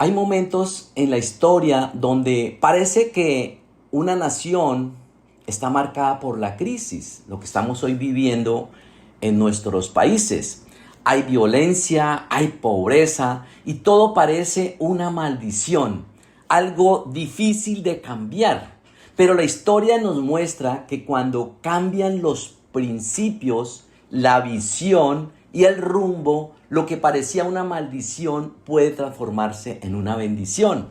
Hay momentos en la historia donde parece que una nación está marcada por la crisis, lo que estamos hoy viviendo en nuestros países. Hay violencia, hay pobreza y todo parece una maldición, algo difícil de cambiar. Pero la historia nos muestra que cuando cambian los principios, la visión y el rumbo, lo que parecía una maldición puede transformarse en una bendición.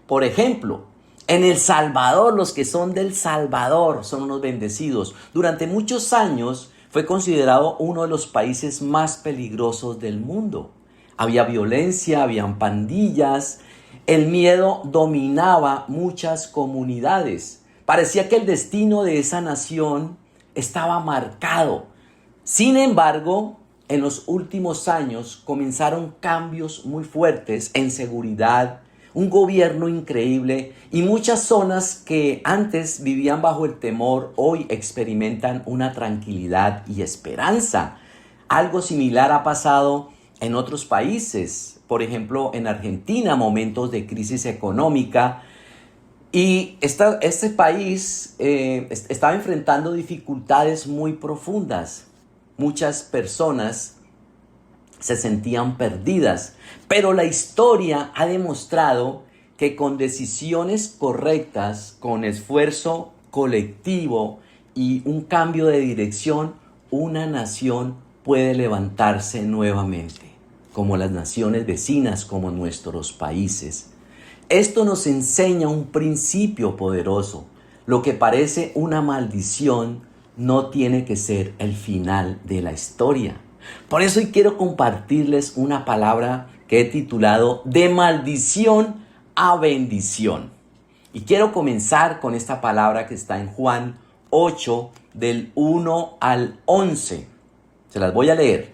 Por ejemplo, en El Salvador, los que son del Salvador son unos bendecidos. Durante muchos años fue considerado uno de los países más peligrosos del mundo. Había violencia, habían pandillas, el miedo dominaba muchas comunidades. Parecía que el destino de esa nación estaba marcado. Sin embargo, en los últimos años comenzaron cambios muy fuertes en seguridad, un gobierno increíble y muchas zonas que antes vivían bajo el temor hoy experimentan una tranquilidad y esperanza. Algo similar ha pasado en otros países, por ejemplo en Argentina, momentos de crisis económica. Y este país estaba enfrentando dificultades muy profundas. Muchas personas se sentían perdidas, pero la historia ha demostrado que con decisiones correctas, con esfuerzo colectivo y un cambio de dirección, una nación puede levantarse nuevamente, como las naciones vecinas, como nuestros países. Esto nos enseña un principio poderoso. Lo que parece una maldición no tiene que ser el final de la historia. Por eso hoy quiero compartirles una palabra que he titulado De maldición a bendición. Y quiero comenzar con esta palabra que está en Juan 8, del 1 al 11. Se las voy a leer.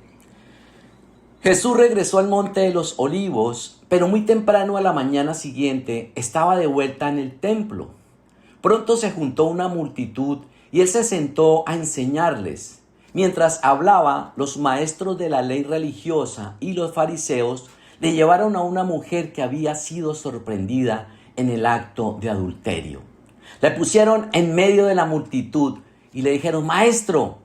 Jesús regresó al monte de los olivos, pero muy temprano a la mañana siguiente estaba de vuelta en el templo. Pronto se juntó una multitud y él se sentó a enseñarles. Mientras hablaba, los maestros de la ley religiosa y los fariseos le llevaron a una mujer que había sido sorprendida en el acto de adulterio. La pusieron en medio de la multitud y le dijeron: Maestro,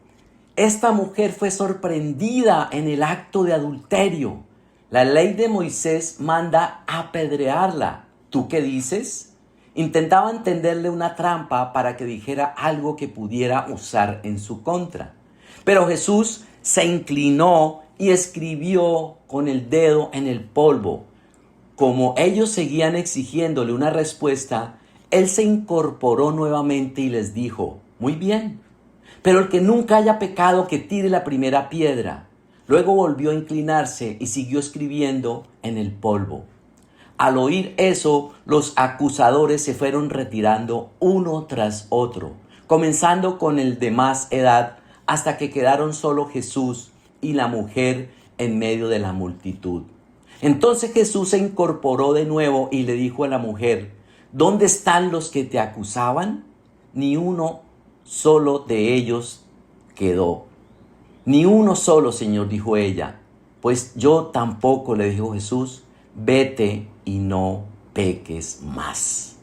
esta mujer fue sorprendida en el acto de adulterio. La ley de Moisés manda apedrearla. ¿Tú qué dices? Intentaban tenderle una trampa para que dijera algo que pudiera usar en su contra. Pero Jesús se inclinó y escribió con el dedo en el polvo. Como ellos seguían exigiéndole una respuesta, él se incorporó nuevamente y les dijo: Muy bien, pero el que nunca haya pecado que tire la primera piedra. Luego volvió a inclinarse y siguió escribiendo en el polvo. Al oír eso, los acusadores se fueron retirando uno tras otro, comenzando con el de más edad, hasta que quedaron solo Jesús y la mujer en medio de la multitud. Entonces Jesús se incorporó de nuevo y le dijo a la mujer: ¿Dónde están los que te acusaban? Ni uno solo de ellos quedó. Ni uno solo, Señor, dijo ella. Pues yo tampoco, le dijo Jesús. Vete y no peques más.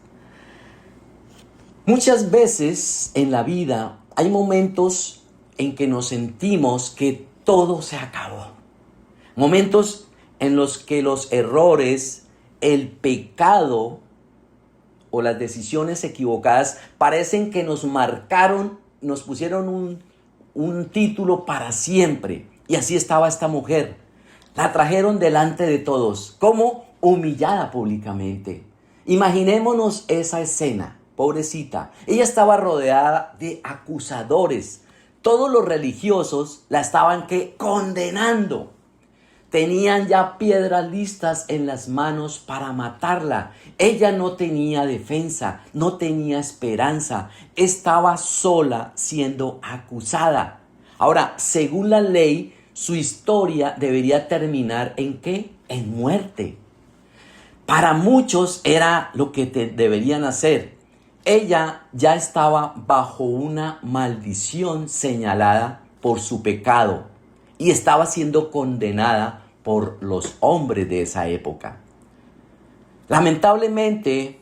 Muchas veces en la vida hay momentos en que nos sentimos que todo se acabó. Momentos en los que los errores, el pecado o las decisiones equivocadas parecen que nos marcaron, nos pusieron un título para siempre. Y así estaba esta mujer. La trajeron delante de todos, como humillada públicamente. Imaginémonos esa escena, pobrecita. Ella estaba rodeada de acusadores. Todos los religiosos la estaban condenando. Tenían ya piedras listas en las manos para matarla. Ella no tenía defensa, no tenía esperanza. Estaba sola siendo acusada. Ahora, según la ley, su historia debería terminar ¿en qué? En muerte. Para muchos era lo que deberían hacer. Ella ya estaba bajo una maldición señalada por su pecado y estaba siendo condenada por los hombres de esa época. Lamentablemente,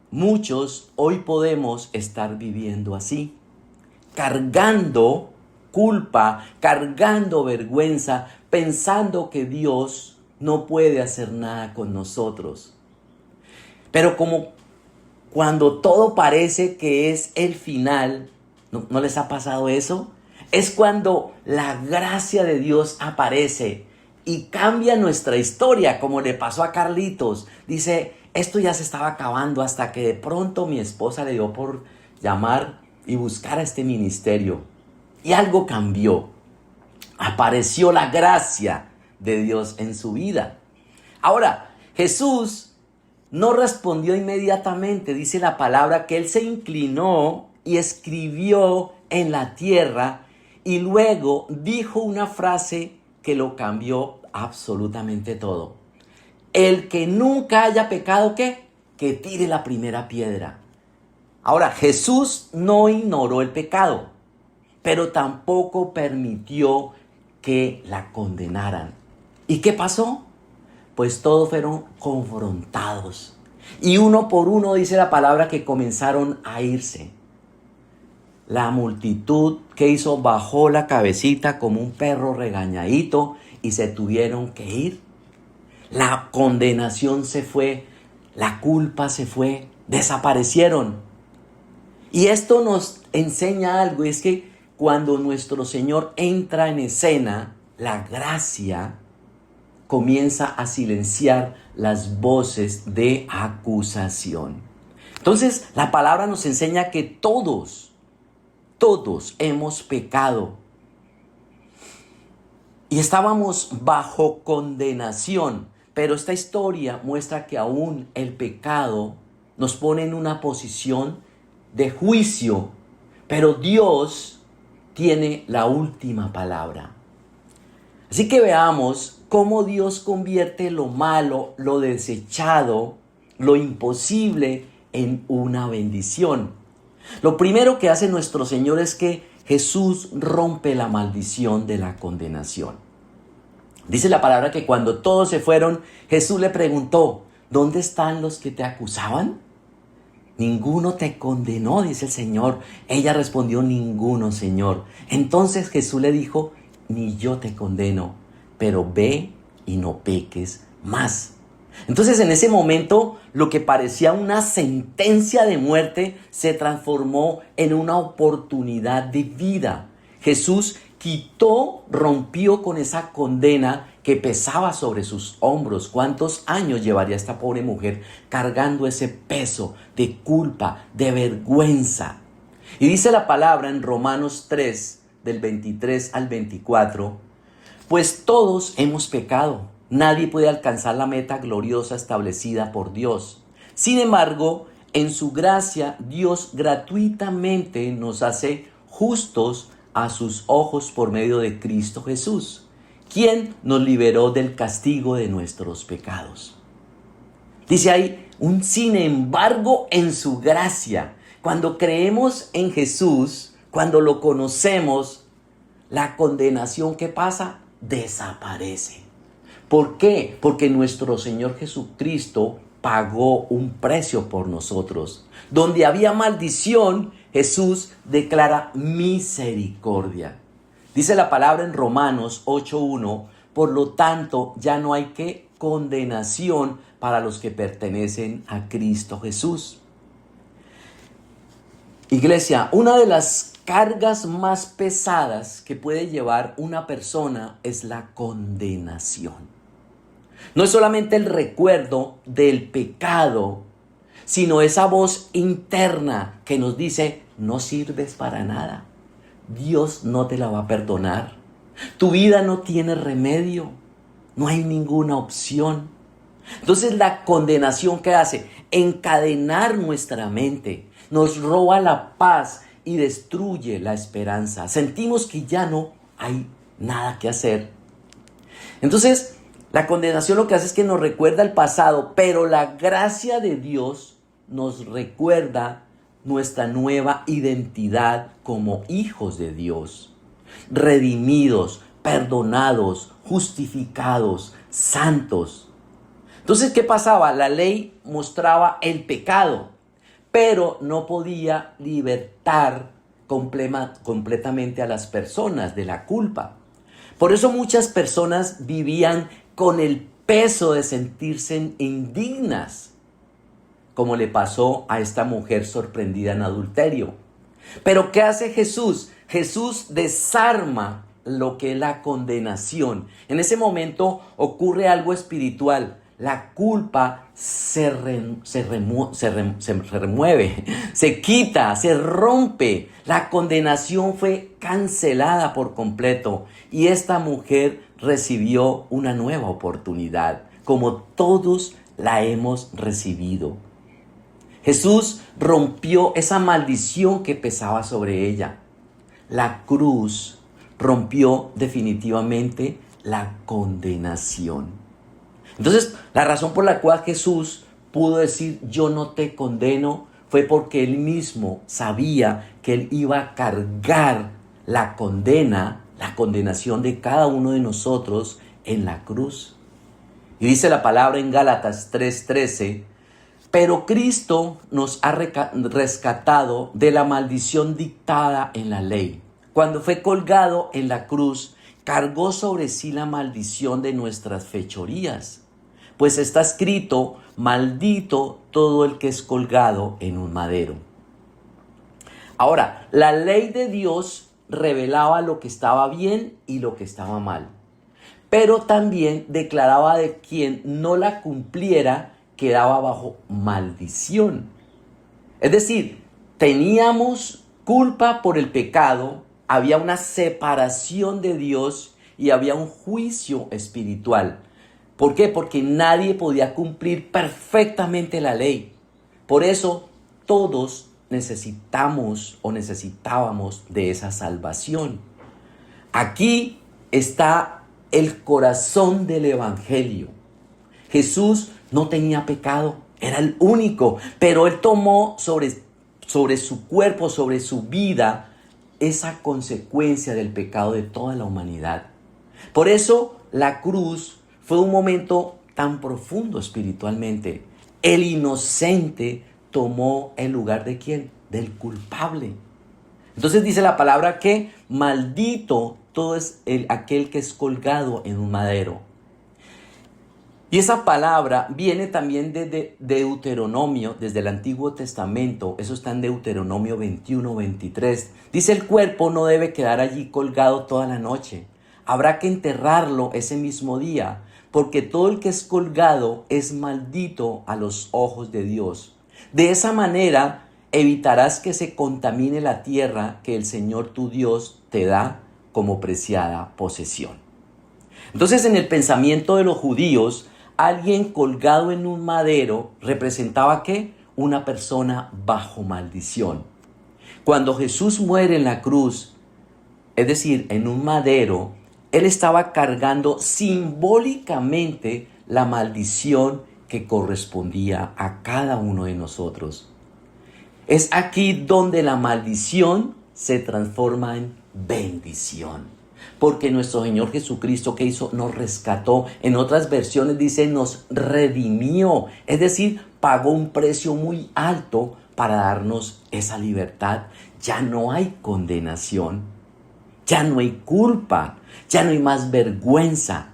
muchos hoy podemos estar viviendo así, cargando culpa, cargando vergüenza, pensando que Dios no puede hacer nada con nosotros. Pero como cuando todo parece que es el final, ¿no les ha pasado eso? Es cuando la gracia de Dios aparece y cambia nuestra historia, como le pasó a Carlitos. Dice, esto ya se estaba acabando hasta que de pronto mi esposa le dio por llamar y buscar a este ministerio. Y algo cambió. Apareció la gracia de Dios en su vida. Ahora, Jesús no respondió inmediatamente. Dice la palabra que él se inclinó y escribió en la tierra y luego dijo una frase que lo cambió absolutamente todo. El que nunca haya pecado, ¿qué? Que tire la primera piedra. Ahora, Jesús no ignoró el pecado, pero tampoco permitió que la condenaran. ¿Y qué pasó? Pues todos fueron confrontados. Y uno por uno dice la palabra que comenzaron a irse. La multitud que hizo bajó la cabecita como un perro regañadito y se tuvieron que ir. La condenación se fue, la culpa se fue, desaparecieron. Y esto nos enseña algo, es que cuando nuestro Señor entra en escena, la gracia comienza a silenciar las voces de acusación. Entonces, la palabra nos enseña que todos hemos pecado y estábamos bajo condenación, pero esta historia muestra que aún el pecado nos pone en una posición de juicio, pero Dios tiene la última palabra. Así que veamos cómo Dios convierte lo malo, lo desechado, lo imposible en una bendición. Lo primero que hace nuestro Señor es que Jesús rompe la maldición de la condenación. Dice la palabra que cuando todos se fueron, Jesús le preguntó, ¿dónde están los que te acusaban? Ninguno te condenó, dice el Señor. Ella respondió, ninguno, Señor. Entonces Jesús le dijo, ni yo te condeno, pero ve y no peques más. Entonces en ese momento lo que parecía una sentencia de muerte se transformó en una oportunidad de vida. Jesús rompió con esa condena que pesaba sobre sus hombros. ¿Cuántos años llevaría esta pobre mujer cargando ese peso de culpa, de vergüenza? Y dice la palabra en Romanos 3, del 23 al 24, pues todos hemos pecado. Nadie puede alcanzar la meta gloriosa establecida por Dios. Sin embargo, en su gracia, Dios gratuitamente nos hace justos a sus ojos por medio de Cristo Jesús, quien nos liberó del castigo de nuestros pecados. Dice ahí, un sin embargo en su gracia. Cuando creemos en Jesús, cuando lo conocemos, la condenación que pasa desaparece. ¿Por qué? Porque nuestro Señor Jesucristo pagó un precio por nosotros. Donde había maldición, Jesús declara misericordia. Dice la palabra en Romanos 8:1, por lo tanto ya no hay condenación para los que pertenecen a Cristo Jesús. Iglesia, una de las cargas más pesadas que puede llevar una persona es la condenación. No es solamente el recuerdo del pecado, sino esa voz interna que nos dice, no sirves para nada. Dios no te la va a perdonar. Tu vida no tiene remedio. No hay ninguna opción. Entonces la condenación que hace, encadenar nuestra mente, nos roba la paz y destruye la esperanza. Sentimos que ya no hay nada que hacer. Entonces, la condenación lo que hace es que nos recuerda el pasado, pero la gracia de Dios nos recuerda nuestra nueva identidad como hijos de Dios, redimidos, perdonados, justificados, santos. Entonces, ¿qué pasaba? La ley mostraba el pecado, pero no podía libertar completamente a las personas de la culpa. Por eso muchas personas vivían con el peso de sentirse indignas, como le pasó a esta mujer sorprendida en adulterio. Pero ¿qué hace Jesús? Jesús desarma lo que es la condenación. En ese momento ocurre algo espiritual. La culpa se remueve, se quita, se rompe. La condenación fue cancelada por completo y esta mujer recibió una nueva oportunidad, como todos la hemos recibido. Jesús rompió esa maldición que pesaba sobre ella. La cruz rompió definitivamente la condenación. Entonces, la razón por la cual Jesús pudo decir yo no te condeno fue porque él mismo sabía que él iba a cargar la condenación de cada uno de nosotros en la cruz. Y dice la palabra en Gálatas 3:13, pero Cristo nos ha rescatado de la maldición dictada en la ley. Cuando fue colgado en la cruz, cargó sobre sí la maldición de nuestras fechorías. Pues está escrito, maldito todo el que es colgado en un madero. Ahora, la ley de Dios revelaba lo que estaba bien y lo que estaba mal. Pero también declaraba de quien no la cumpliera quedaba bajo maldición. Es decir, teníamos culpa por el pecado, había una separación de Dios y había un juicio espiritual. ¿Por qué? Porque nadie podía cumplir perfectamente la ley. Por eso todos necesitábamos de esa salvación. Aquí está el corazón del evangelio. Jesús no tenía pecado, era el único, pero él tomó sobre su cuerpo, sobre su vida, esa consecuencia del pecado de toda la humanidad. Por eso la cruz fue un momento tan profundo espiritualmente. El inocente tomó el lugar ¿de quién? Del culpable. Entonces dice la palabra que maldito todo es aquel que es colgado en un madero. Y esa palabra viene también de Deuteronomio, desde el Antiguo Testamento. Eso está en Deuteronomio 21:23. Dice: el cuerpo no debe quedar allí colgado toda la noche. Habrá que enterrarlo ese mismo día, porque todo el que es colgado es maldito a los ojos de Dios. De esa manera evitarás que se contamine la tierra que el Señor tu Dios te da como preciada posesión. Entonces, en el pensamiento de los judíos, alguien colgado en un madero representaba ¿qué? Una persona bajo maldición. Cuando Jesús muere en la cruz, es decir, en un madero, él estaba cargando simbólicamente la maldición que correspondía a cada uno de nosotros. Es aquí donde la maldición se transforma en bendición. Porque nuestro Señor Jesucristo, ¿qué hizo? Nos rescató. En otras versiones dice, nos redimió. Es decir, pagó un precio muy alto para darnos esa libertad. Ya no hay condenación. Ya no hay culpa. Ya no hay más vergüenza.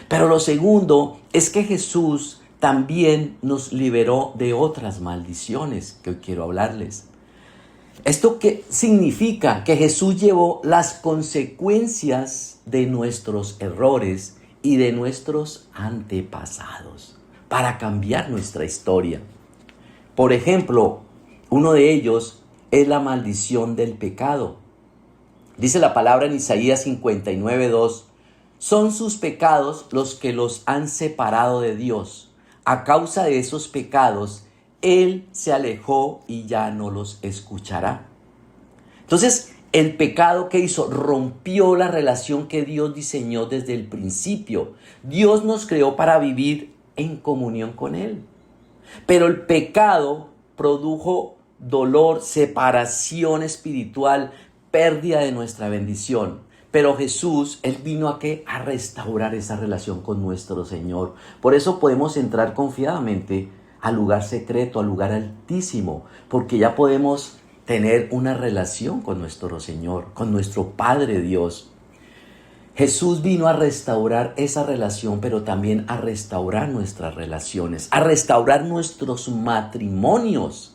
Pero lo segundo es que Jesús también nos liberó de otras maldiciones que hoy quiero hablarles. ¿Esto qué significa? Que Jesús llevó las consecuencias de nuestros errores y de nuestros antepasados para cambiar nuestra historia. Por ejemplo, uno de ellos es la maldición del pecado. Dice la palabra en Isaías 59:2, son sus pecados los que los han separado de Dios. A causa de esos pecados, Él se alejó y ya no los escuchará. Entonces, el pecado que hizo rompió la relación que Dios diseñó desde el principio. Dios nos creó para vivir en comunión con Él. Pero el pecado produjo dolor, separación espiritual, pérdida de nuestra bendición. Pero Jesús, Él vino a ¿qué? A restaurar esa relación con nuestro Señor. Por eso podemos entrar confiadamente al lugar secreto, al lugar altísimo, porque ya podemos tener una relación con nuestro Señor, con nuestro Padre Dios. Jesús vino a restaurar esa relación, pero también a restaurar nuestras relaciones, a restaurar nuestros matrimonios.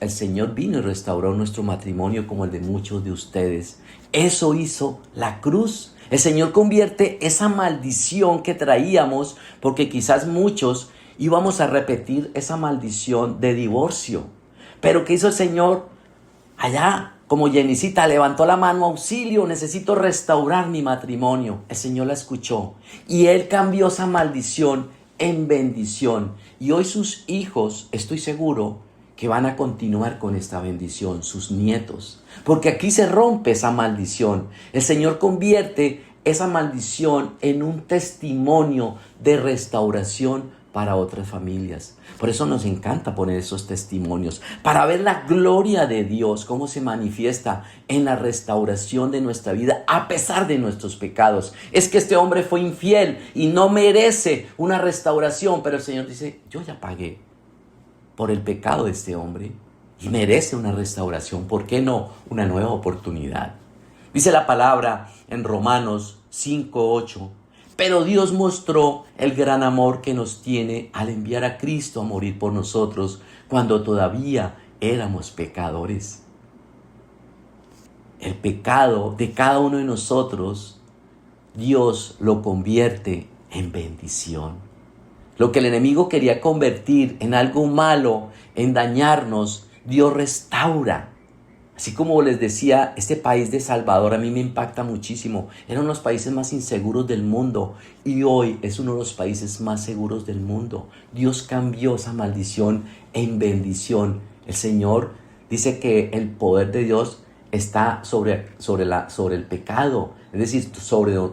El Señor vino y restauró nuestro matrimonio como el de muchos de ustedes. Eso hizo la cruz. El Señor convierte esa maldición que traíamos, porque quizás muchos íbamos a repetir esa maldición de divorcio. Pero ¿qué hizo el Señor? Allá, como Jenicita, levantó la mano, auxilio, necesito restaurar mi matrimonio. El Señor la escuchó y Él cambió esa maldición en bendición. Y hoy sus hijos, estoy seguro, que van a continuar con esta bendición, sus nietos. Porque aquí se rompe esa maldición. El Señor convierte esa maldición en un testimonio de restauración para otras familias. Por eso nos encanta poner esos testimonios, para ver la gloria de Dios, cómo se manifiesta en la restauración de nuestra vida a pesar de nuestros pecados. Es que este hombre fue infiel y no merece una restauración, pero el Señor dice, yo ya pagué por el pecado de este hombre y merece una restauración. ¿Por qué no? Una nueva oportunidad. Dice la palabra en Romanos 5:8. Pero Dios mostró el gran amor que nos tiene al enviar a Cristo a morir por nosotros cuando todavía éramos pecadores. El pecado de cada uno de nosotros, Dios lo convierte en bendición. Lo que el enemigo quería convertir en algo malo, en dañarnos, Dios restaura. Así como les decía, este país de Salvador a mí me impacta muchísimo. Era uno de los países más inseguros del mundo y hoy es uno de los países más seguros del mundo. Dios cambió esa maldición en bendición. El Señor dice que el poder de Dios está sobre el pecado. Es decir,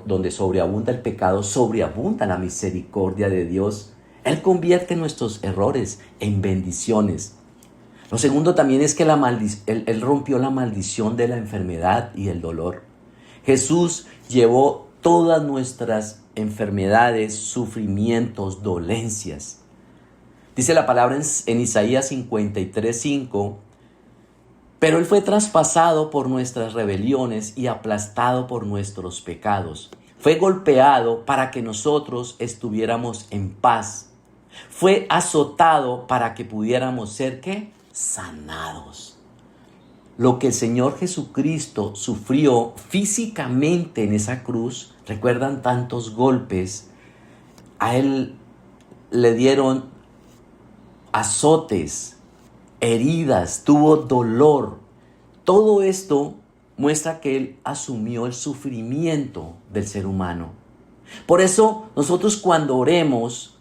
donde sobreabunda el pecado, sobreabunda la misericordia de Dios. Él convierte nuestros errores en bendiciones. Lo segundo también es que Él rompió la maldición de la enfermedad y el dolor. Jesús llevó todas nuestras enfermedades, sufrimientos, dolencias. Dice la palabra en Isaías 53:5, pero Él fue traspasado por nuestras rebeliones y aplastado por nuestros pecados. Fue golpeado para que nosotros estuviéramos en paz. Fue azotado para que pudiéramos ser, ¿qué? Sanados. Lo que el Señor Jesucristo sufrió físicamente en esa cruz, recuerdan tantos golpes, a Él le dieron azotes, heridas, tuvo dolor. Todo esto muestra que Él asumió el sufrimiento del ser humano. Por eso nosotros cuando oremos,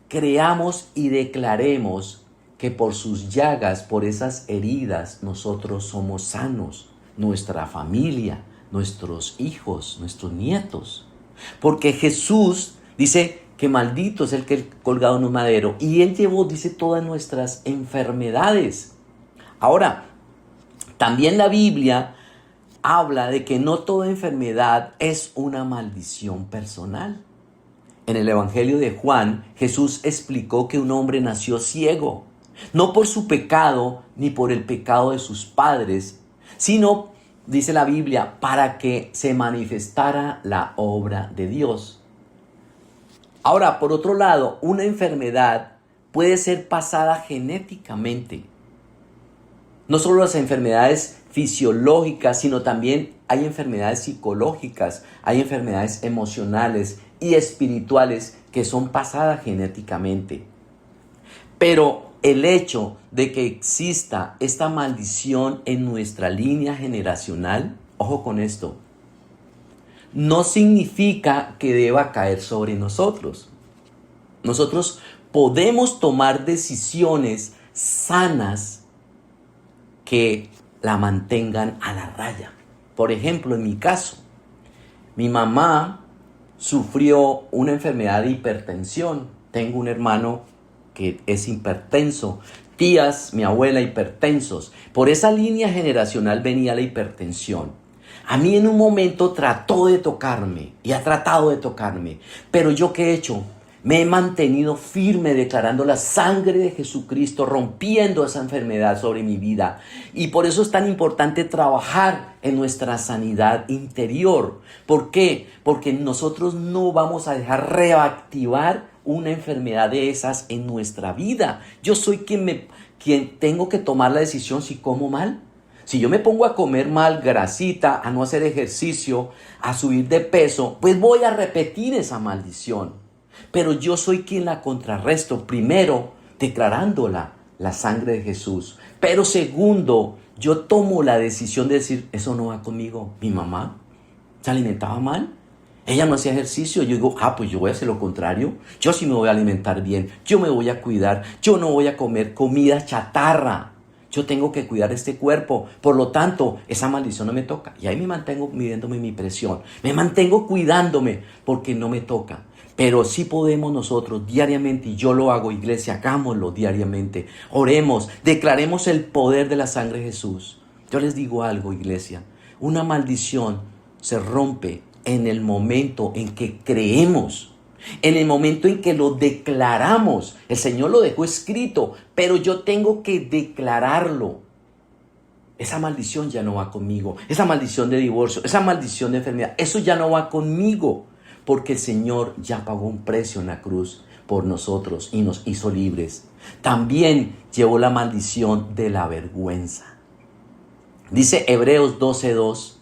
creamos y declaremos que por sus llagas, por esas heridas, nosotros somos sanos, nuestra familia, nuestros hijos, nuestros nietos. Porque Jesús dice que maldito es el que colgado en un madero, y Él llevó, dice, todas nuestras enfermedades. Ahora, también la Biblia habla de que no toda enfermedad es una maldición personal. En el Evangelio de Juan, Jesús explicó que un hombre nació ciego, no por su pecado ni por el pecado de sus padres, sino, dice la Biblia, para que se manifestara la obra de Dios. Ahora, por otro lado, una enfermedad puede ser pasada genéticamente. No solo las enfermedades fisiológicas, sino también hay enfermedades psicológicas, hay enfermedades emocionales y espirituales que son pasadas genéticamente. Pero el hecho de que exista esta maldición en nuestra línea generacional, ojo con esto, no significa que deba caer sobre nosotros. Nosotros podemos tomar decisiones sanas que la mantengan a la raya. Por ejemplo, en mi caso, mi mamá sufrió una enfermedad de hipertensión. Tengo un hermano que es hipertenso, tías, mi abuela, hipertensos. Por esa línea generacional venía la hipertensión. A mí en un momento trató de tocarme y ha tratado de tocarme, pero ¿yo qué he hecho? Me he mantenido firme declarando la sangre de Jesucristo, rompiendo esa enfermedad sobre mi vida. Y por eso es tan importante trabajar en nuestra sanidad interior. ¿Por qué? Porque nosotros no vamos a dejar reactivar una enfermedad de esas en nuestra vida. Yo soy quien tengo que tomar la decisión si como mal. Si yo me pongo a comer mal, grasita, a no hacer ejercicio, a subir de peso, pues voy a repetir esa maldición. Pero yo soy quien la contrarresto. Primero, declarándola, la sangre de Jesús. Pero segundo, yo tomo la decisión de decir, eso no va conmigo. Mi mamá se alimentaba mal. Ella no hacía ejercicio. Yo digo, pues yo voy a hacer lo contrario. Yo sí me voy a alimentar bien. Yo me voy a cuidar. Yo no voy a comer comida chatarra. Yo tengo que cuidar este cuerpo. Por lo tanto, esa maldición no me toca. Y ahí me mantengo midiéndome mi presión. Me mantengo cuidándome porque no me toca. Pero sí podemos nosotros diariamente, y yo lo hago, iglesia, hagámoslo diariamente. Oremos, declaremos el poder de la sangre de Jesús. Yo les digo algo, iglesia. Una maldición se rompe en el momento en que creemos. En el momento en que lo declaramos. El Señor lo dejó escrito, pero yo tengo que declararlo. Esa maldición ya no va conmigo. Esa maldición de divorcio, esa maldición de enfermedad, eso ya no va conmigo. Porque el Señor ya pagó un precio en la cruz por nosotros y nos hizo libres. También llevó la maldición de la vergüenza. Dice Hebreos 12:2.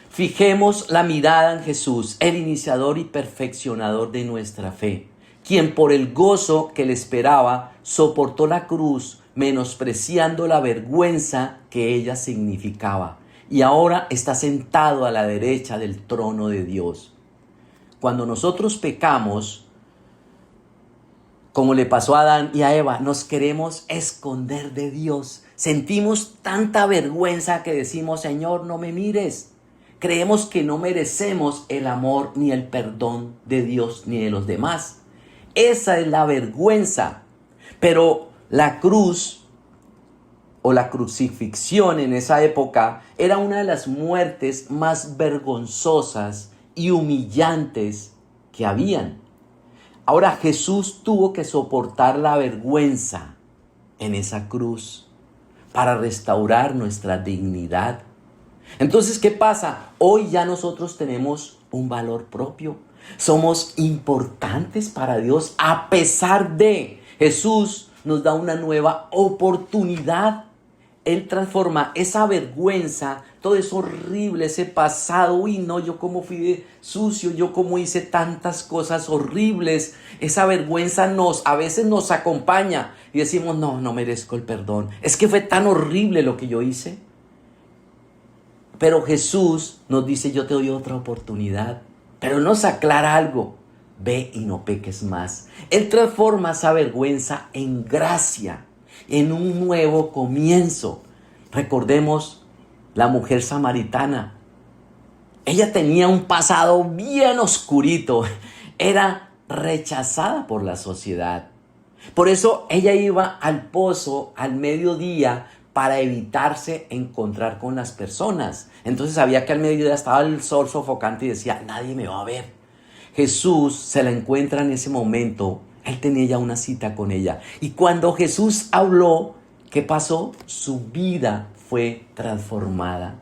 Fijemos la mirada en Jesús, el iniciador y perfeccionador de nuestra fe, quien por el gozo que le esperaba soportó la cruz, menospreciando la vergüenza que ella significaba, y ahora está sentado a la derecha del trono de Dios. Cuando nosotros pecamos, como le pasó a Adán y a Eva, nos queremos esconder de Dios. Sentimos tanta vergüenza que decimos, Señor, no me mires. Creemos que no merecemos el amor ni el perdón de Dios ni de los demás. Esa es la vergüenza. Pero la cruz o la crucifixión en esa época era una de las muertes más vergonzosas y humillantes que habían. Ahora Jesús tuvo que soportar la vergüenza en esa cruz para restaurar nuestra dignidad. Entonces, ¿qué pasa? Hoy ya nosotros tenemos un valor propio. Somos importantes para Dios a pesar de Jesús nos da una nueva oportunidad. Él transforma esa vergüenza, todo eso horrible, ese pasado. Uy, no, yo como fui sucio, yo como hice tantas cosas horribles. Esa vergüenza a veces nos acompaña y decimos, no merezco el perdón. Es que fue tan horrible lo que yo hice. Pero Jesús nos dice, yo te doy otra oportunidad. Pero nos aclara algo. Ve y no peques más. Él transforma esa vergüenza en gracia, en un nuevo comienzo. Recordemos la mujer samaritana. Ella tenía un pasado bien oscurito. Era rechazada por la sociedad. Por eso ella iba al pozo al mediodía para evitarse encontrar con las personas. Entonces sabía que al mediodía estaba el sol sofocante y decía, nadie me va a ver. Jesús se la encuentra en ese momento. Él tenía ya una cita con ella. Y cuando Jesús habló, ¿qué pasó? Su vida fue transformada.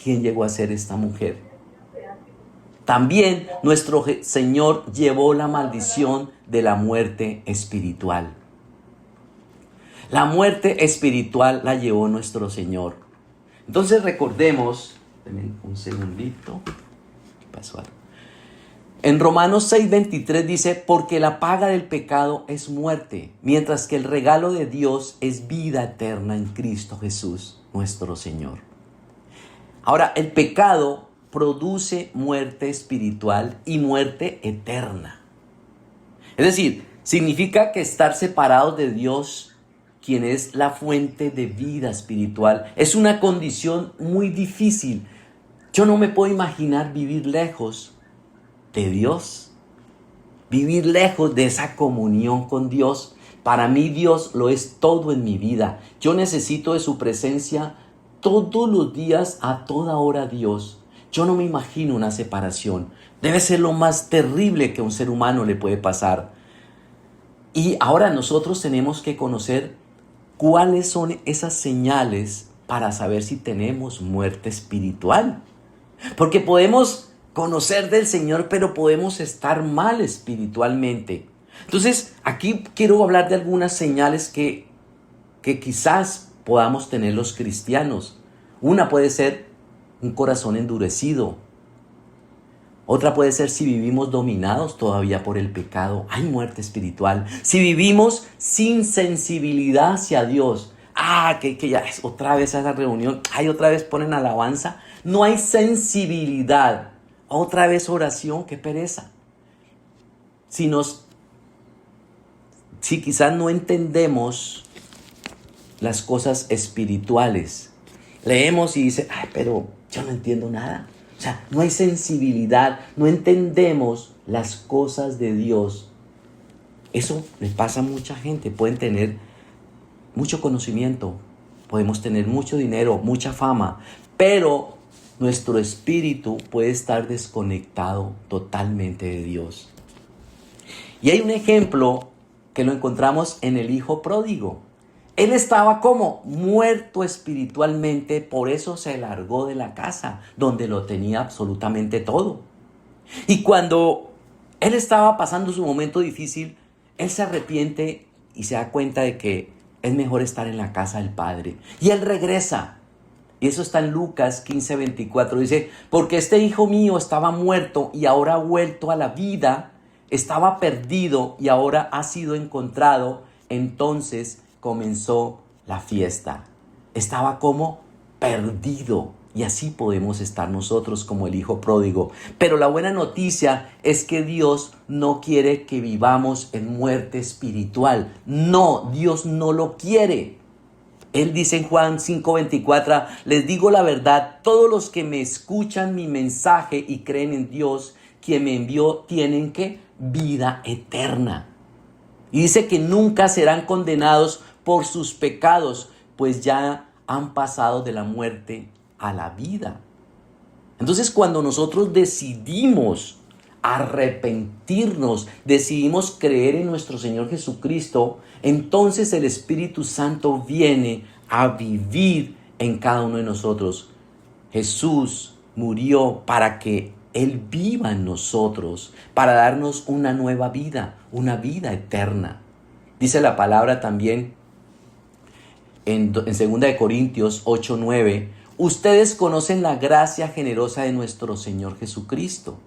¿Quién llegó a ser esta mujer? También nuestro Señor llevó la maldición de la muerte espiritual. La muerte espiritual la llevó nuestro Señor. Entonces recordemos, denme un segundito, ¿qué pasó? En Romanos 6:23 dice, porque la paga del pecado es muerte, mientras que el regalo de Dios es vida eterna en Cristo Jesús, nuestro Señor. Ahora, el pecado produce muerte espiritual y muerte eterna. Es decir, significa que estar separados de Dios, quien es la fuente de vida espiritual, es una condición muy difícil. Yo no me puedo imaginar vivir lejos de Dios, vivir lejos de esa comunión con Dios. Para mí Dios lo es todo en mi vida. Yo necesito de su presencia todos los días, a toda hora Dios. Yo no me imagino una separación. Debe ser lo más terrible que a un ser humano le puede pasar. Y ahora nosotros tenemos que conocer cuáles son esas señales para saber si tenemos muerte espiritual. Porque podemos conocer del Señor, pero podemos estar mal espiritualmente. Entonces, aquí quiero hablar de algunas señales que quizás podamos tener los cristianos. Una puede ser un corazón endurecido. Otra puede ser si vivimos dominados todavía por el pecado. Hay muerte espiritual. Si vivimos sin sensibilidad hacia Dios. Que ya es otra vez a esa reunión. Otra vez ponen alabanza. No hay sensibilidad. Otra vez oración. Qué pereza. Si quizás no entendemos las cosas espirituales. Leemos y dice, pero yo no entiendo nada. O sea, no hay sensibilidad, no entendemos las cosas de Dios. Eso le pasa a mucha gente. Pueden tener mucho conocimiento, podemos tener mucho dinero, mucha fama, pero nuestro espíritu puede estar desconectado totalmente de Dios. Y hay un ejemplo que lo encontramos en el hijo pródigo. Él estaba como muerto espiritualmente, por eso se largó de la casa donde lo tenía absolutamente todo. Y cuando él estaba pasando su momento difícil, él se arrepiente y se da cuenta de que es mejor estar en la casa del Padre. Y él regresa. Y eso está en Lucas 15:24. Dice, porque este hijo mío estaba muerto y ahora ha vuelto a la vida, estaba perdido y ahora ha sido encontrado. Entonces comenzó la fiesta. Estaba como perdido. Y así podemos estar nosotros como el hijo pródigo. Pero la buena noticia es que Dios no quiere que vivamos en muerte espiritual. No, Dios no lo quiere. Él dice en Juan 5:24, les digo la verdad, todos los que me escuchan mi mensaje y creen en Dios, quien me envió, tienen que vida eterna. Y dice que nunca serán condenados por sus pecados, pues ya han pasado de la muerte a la vida. Entonces, cuando nosotros decidimos arrepentirnos, decidimos creer en nuestro Señor Jesucristo, entonces el Espíritu Santo viene a vivir en cada uno de nosotros. Jesús murió para que Él viva en nosotros, para darnos una nueva vida, una vida eterna. Dice la palabra también en 2 Corintios 8:9, ustedes conocen la gracia generosa de nuestro Señor Jesucristo.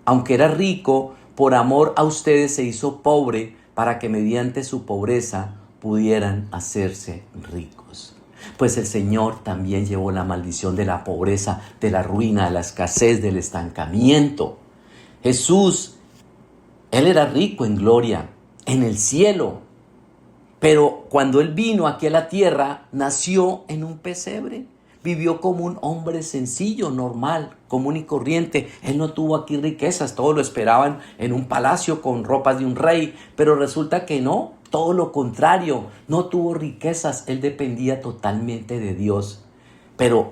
Aunque era rico, por amor a ustedes se hizo pobre para que mediante su pobreza pudieran hacerse ricos. Pues el Señor también llevó la maldición de la pobreza, de la ruina, de la escasez, del estancamiento. Jesús, Él era rico en gloria, en el cielo. Pero cuando Él vino aquí a la tierra, nació en un pesebre. Vivió como un hombre sencillo, normal, común y corriente. Él no tuvo aquí riquezas, todos lo esperaban en un palacio con ropas de un rey. Pero resulta que no, todo lo contrario, no tuvo riquezas. Él dependía totalmente de Dios. Pero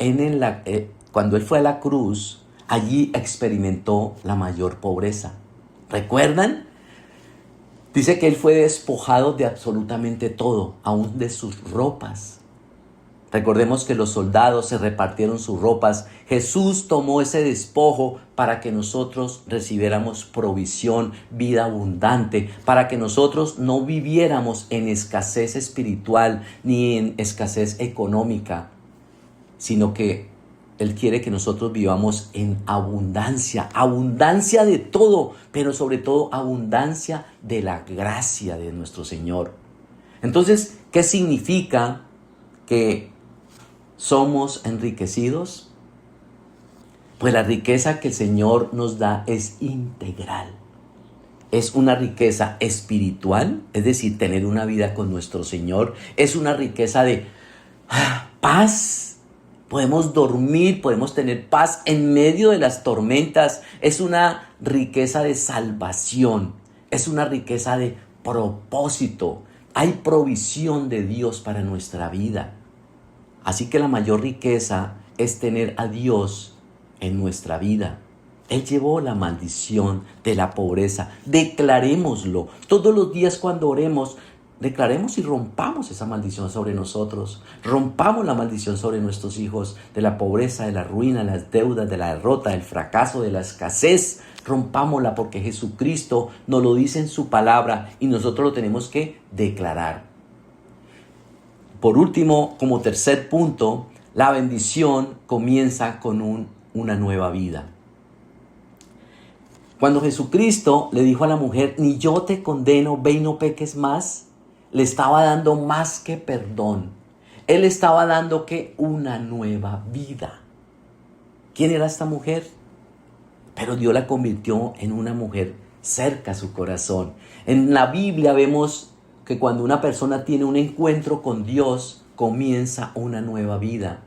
cuando Él fue a la cruz, allí experimentó la mayor pobreza. ¿Recuerdan? Dice que Él fue despojado de absolutamente todo, aún de sus ropas. Recordemos que los soldados se repartieron sus ropas. Jesús tomó ese despojo para que nosotros recibiéramos provisión, vida abundante, para que nosotros no viviéramos en escasez espiritual ni en escasez económica, sino que Él quiere que nosotros vivamos en abundancia, abundancia de todo, pero sobre todo abundancia de la gracia de nuestro Señor. Entonces, ¿qué significa que somos enriquecidos? Pues la riqueza que el Señor nos da es integral. Es una riqueza espiritual, es decir, tener una vida con nuestro Señor. Es una riqueza de paz. Podemos dormir, podemos tener paz en medio de las tormentas. Es una riqueza de salvación. Es una riqueza de propósito. Hay provisión de Dios para nuestra vida. Así que la mayor riqueza es tener a Dios en nuestra vida. Él llevó la maldición de la pobreza. Declarémoslo. Todos los días cuando oremos, declaremos y rompamos esa maldición sobre nosotros. Rompamos la maldición sobre nuestros hijos de la pobreza, de la ruina, de las deudas, de la derrota, del fracaso, de la escasez. Rompámosla porque Jesucristo nos lo dice en su palabra y nosotros lo tenemos que declarar. Por último, como tercer punto, la bendición comienza con una nueva vida. Cuando Jesucristo le dijo a la mujer, ni yo te condeno, ve y no peques más, le estaba dando más que perdón. Él estaba dando que una nueva vida. ¿Quién era esta mujer? Pero Dios la convirtió en una mujer cerca a su corazón. En la Biblia vemos que cuando una persona tiene un encuentro con Dios, comienza una nueva vida.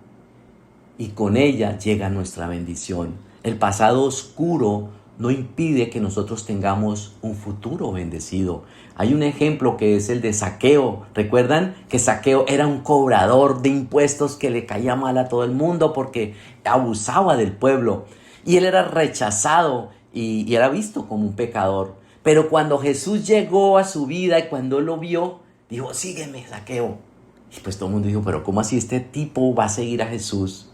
Y con ella llega nuestra bendición. El pasado oscuro no impide que nosotros tengamos un futuro bendecido. Hay un ejemplo que es el de Zaqueo. ¿Recuerdan que Zaqueo era un cobrador de impuestos que le caía mal a todo el mundo porque abusaba del pueblo? Y él era rechazado y era visto como un pecador. Pero cuando Jesús llegó a su vida y cuando él lo vio, dijo, sígueme, Zaqueo. Y pues todo el mundo dijo, pero ¿cómo así este tipo va a seguir a Jesús?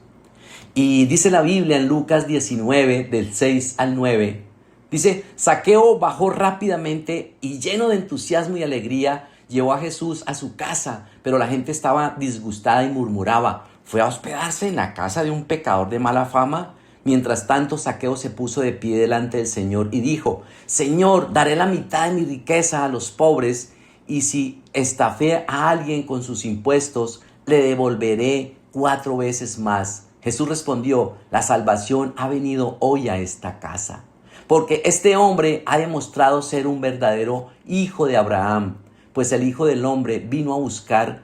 Y dice la Biblia en Lucas 19, del 6 al 9, dice, Zaqueo bajó rápidamente y lleno de entusiasmo y alegría, llevó a Jesús a su casa, pero la gente estaba disgustada y murmuraba, ¿fue a hospedarse en la casa de un pecador de mala fama? Mientras tanto, Zaqueo se puso de pie delante del Señor y dijo, Señor, daré la mitad de mi riqueza a los pobres, y si estafé a alguien con sus impuestos, le devolveré 4 veces más. Jesús respondió, la salvación ha venido hoy a esta casa, porque este hombre ha demostrado ser un verdadero hijo de Abraham, pues el Hijo del Hombre vino a buscar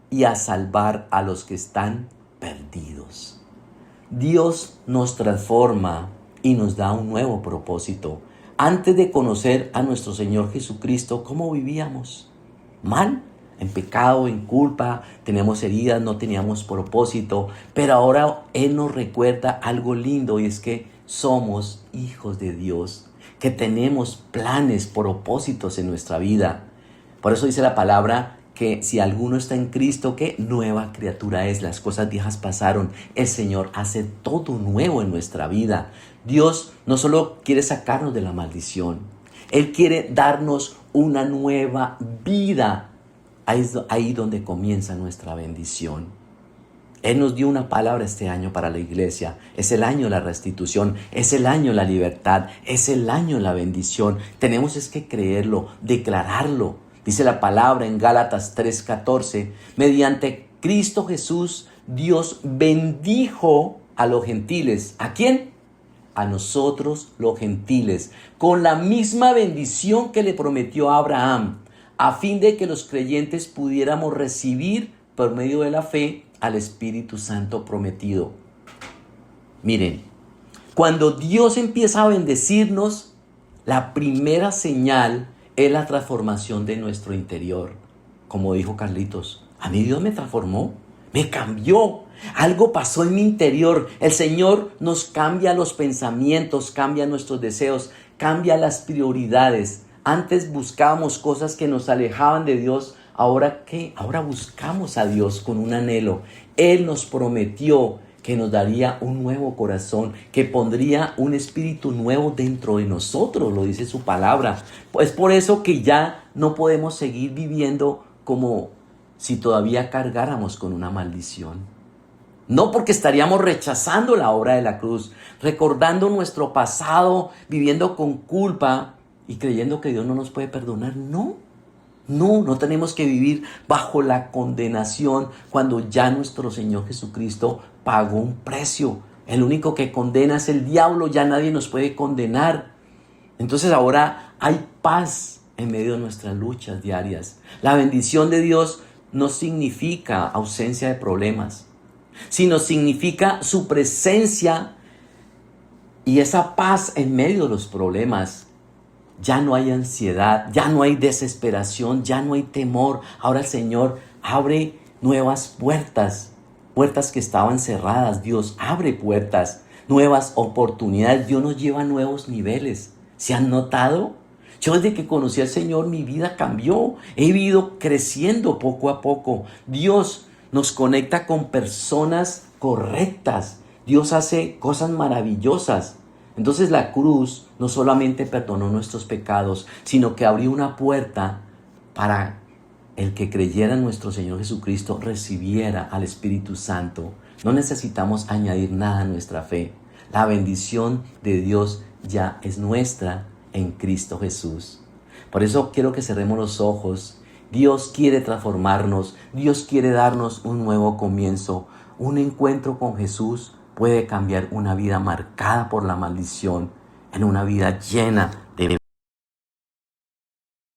y a salvar a los que están perdidos. Dios nos transforma y nos da un nuevo propósito. Antes de conocer a nuestro Señor Jesucristo, ¿cómo vivíamos? Mal, en pecado, en culpa, teníamos heridas, no teníamos propósito, pero ahora Él nos recuerda algo lindo y es que somos hijos de Dios, que tenemos planes, propósitos en nuestra vida. Por eso dice la palabra que si alguno está en Cristo, ¿qué? Nueva criatura es, las cosas viejas pasaron, el Señor hace todo nuevo en nuestra vida. Dios no solo quiere sacarnos de la maldición, Él quiere darnos una nueva vida. Ahí donde comienza nuestra bendición. Él nos dio una palabra este año para la iglesia. Es el año de la restitución, es el año de la libertad, es el año de la bendición. Tenemos es que creerlo, declararlo. Dice la palabra en Gálatas 3:14, mediante Cristo Jesús, Dios bendijo a los gentiles. ¿A quién? A nosotros los gentiles, con la misma bendición que le prometió a Abraham, a fin de que los creyentes pudiéramos recibir por medio de la fe al Espíritu Santo prometido. Miren, cuando Dios empieza a bendecirnos, la primera señal es la transformación de nuestro interior. Como dijo Carlitos, a mí Dios me transformó, me cambió. Algo pasó en mi interior. El Señor nos cambia los pensamientos, cambia nuestros deseos, cambia las prioridades. Antes buscábamos cosas que nos alejaban de Dios. ¿Ahora qué? Ahora buscamos a Dios con un anhelo. Él nos prometió que nos daría un nuevo corazón, que pondría un espíritu nuevo dentro de nosotros, lo dice su palabra. Pues por eso que ya no podemos seguir viviendo como si todavía cargáramos con una maldición. No, porque estaríamos rechazando la obra de la cruz, recordando nuestro pasado, viviendo con culpa y creyendo que Dios no nos puede perdonar. No tenemos que vivir bajo la condenación cuando ya nuestro Señor Jesucristo pagó un precio. El único que condena es el diablo, ya nadie nos puede condenar. Entonces ahora hay paz en medio de nuestras luchas diarias. La bendición de Dios no significa ausencia de problemas, sino significa su presencia y esa paz en medio de los problemas. Ya no hay ansiedad, ya no hay desesperación, ya no hay temor. Ahora el Señor abre nuevas puertas, puertas que estaban cerradas. Dios abre puertas. nuevas oportunidades. Dios nos lleva a nuevos niveles. ¿Se han notado? Yo desde que conocí al Señor mi vida cambió. He ido creciendo poco a poco. Dios nos conecta con personas correctas. Dios hace cosas maravillosas. Entonces la cruz no solamente perdonó nuestros pecados, sino que abrió una puerta para el que creyera en nuestro Señor Jesucristo recibiera al Espíritu Santo. No necesitamos añadir nada a nuestra fe. La bendición de Dios ya es nuestra en Cristo Jesús. Por eso quiero que cerremos los ojos. Dios quiere transformarnos. Dios quiere darnos un nuevo comienzo. Un encuentro con Jesús puede cambiar una vida marcada por la maldición en una vida llena